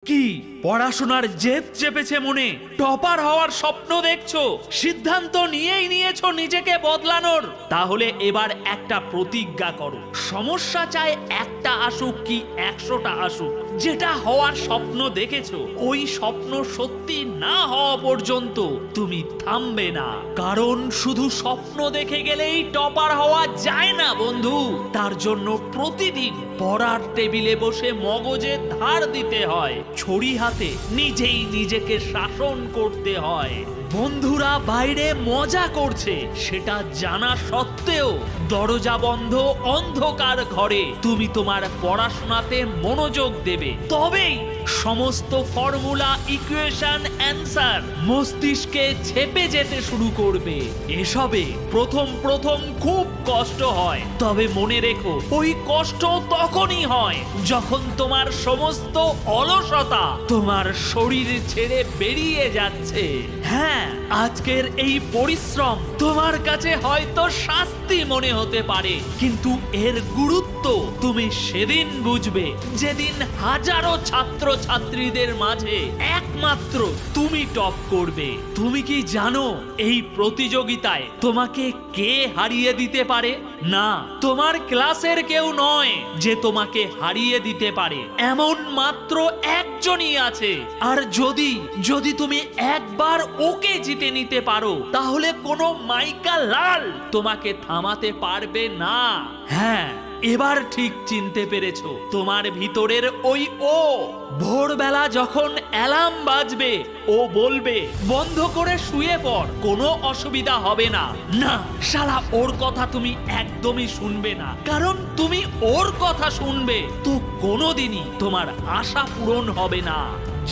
কি পড়াশোনার জেদ চেপেছে মনে, টপার হওয়ার স্বপ্ন দেখছো, সিদ্ধান্ত নিয়েই নিয়েছো নিজেকে বদলানোর? তাহলে এবার একটা প্রতিজ্ঞা করো। সমস্যা চাই একটা আসুক কি 100টা আসুক, যেটা হওয়ার স্বপ্ন দেখেছো ওই স্বপ্ন সত্যি না হওয়া পর্যন্ত তুমি থামবে না। কারণ শুধু স্বপ্ন দেখে গেলেই টপার হওয়া যায় না বন্ধু। তার জন্য প্রতিদিন পড়ার টেবিলে বসে মগজে ধার দিতে হয়, ছড়ি হাতে নিজেই নিজেকে শাসন করতে হয়। বন্ধুরা বাইরে মজা করছে সেটা জানা সত্ত্বেও দরজা বন্ধ অন্ধকার ঘরে তুমি তোমার পড়াশোনাতে মনোযোগ দেবে, তবেই সমস্ত ফর্মুলা, ইকুয়েশন, অ্যান্সার মস্তিষ্কে ছেপে যেতে শুরু করবে। এসবে প্রথম খুব কষ্ট হয়, তবে মনে রেখো ওই কষ্ট তখনই হয় যখন তোমার সমস্ত অলসতা তোমার শরীর ছেড়ে বেরিয়ে যাচ্ছে। হ্যাঁ, আজকের এই পরিশ্রম তোমার কাছে হয়তো শাস্তি মনে হতে পারে, কিন্তু এর গুরুত্ব তুমি সেদিন বুঝবে যেদিন হাজারো ছাত্র ছাত্রীদের মাঝে একমাত্র তুমি টপ করবে। তুমি কি জানো এই প্রতিযোগিতায় তোমাকে কে হারিয়ে দিতে পারে? না, তোমার ক্লাসের কেউ নয় যে তোমাকে হারিয়ে দিতে পারে, এমন মাত্র একজনই আছে। আর যদি তুমি একবার ওকে জিতে নিতে পারো তাহলে কোনো মাইকা লাল তোমাকে থামাতে পারবে না। হ্যাঁ, এবার ঠিক চিনতে পেরেছো তোমার ভিতরের ওই ও। ভোরবেলা যখন অ্যালার্ম বাজবে ও বলবে বন্ধ করে শুয়ে পড়, কোনো অসুবিধা হবে না। না শালা, ওর কথা তুমি একদমই শুনবে না, কারণ তুমি ওর কথা শুনবে তো কোনোদিনই তোমার আশা পূরণ হবে না।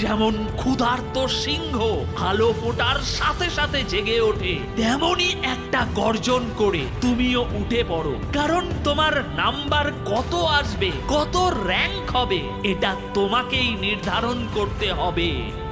যেমন ক্ষুধার্ত সিংহ আলো ফোটার সাথে সাথে জেগে ওঠে, তেমনি একটা গর্জন করে তুমিও উঠে পড়ো। কারণ তোমার নাম্বার কত আসবে, কত র্যাঙ্ক হবে, এটা তোমাকেই নির্ধারণ করতে হবে।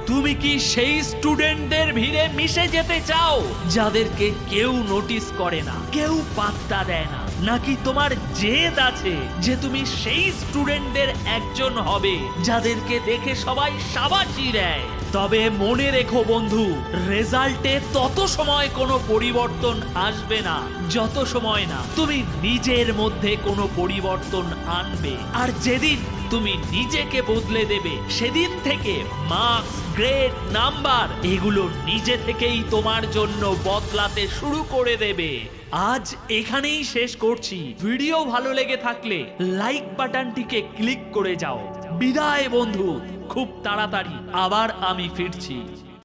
তুমি কি সেই স্টুডেন্টদের ভিড়ে মিশে যেতে চাও যাদেরকে কেউ নোটিস করে না, কেউ পাত্তা দেয় না? নাকি তোমার জেদ আছে যে তুমি সেই স্টুডেন্টদের একজন হবে যাদেরকে দেখে সবাই শাবাশি দেয়? তবে মনে রেখো বন্ধু, রেজাল্টে তত সময় কোনো পরিবর্তন আসবে না যত সময় না তুমি নিজের মধ্যে কোনো পরিবর্তন আনবে। আর যেদিন তুমি নিজেকে বদলে দেবে সেদিন থেকে মার্কস, গ্রেড, নাম্বার এগুলো নিজে থেকেই তোমার জন্য বদলাতে শুরু করে দেবে। আজ এখানেই শেষ করছি। ভিডিও ভালো লেগে থাকলে লাইক বাটনটিকে ক্লিক করে যাও। বিদায় বন্ধু, খুব তাড়াতাড়ি আবার আমি ফিরছি।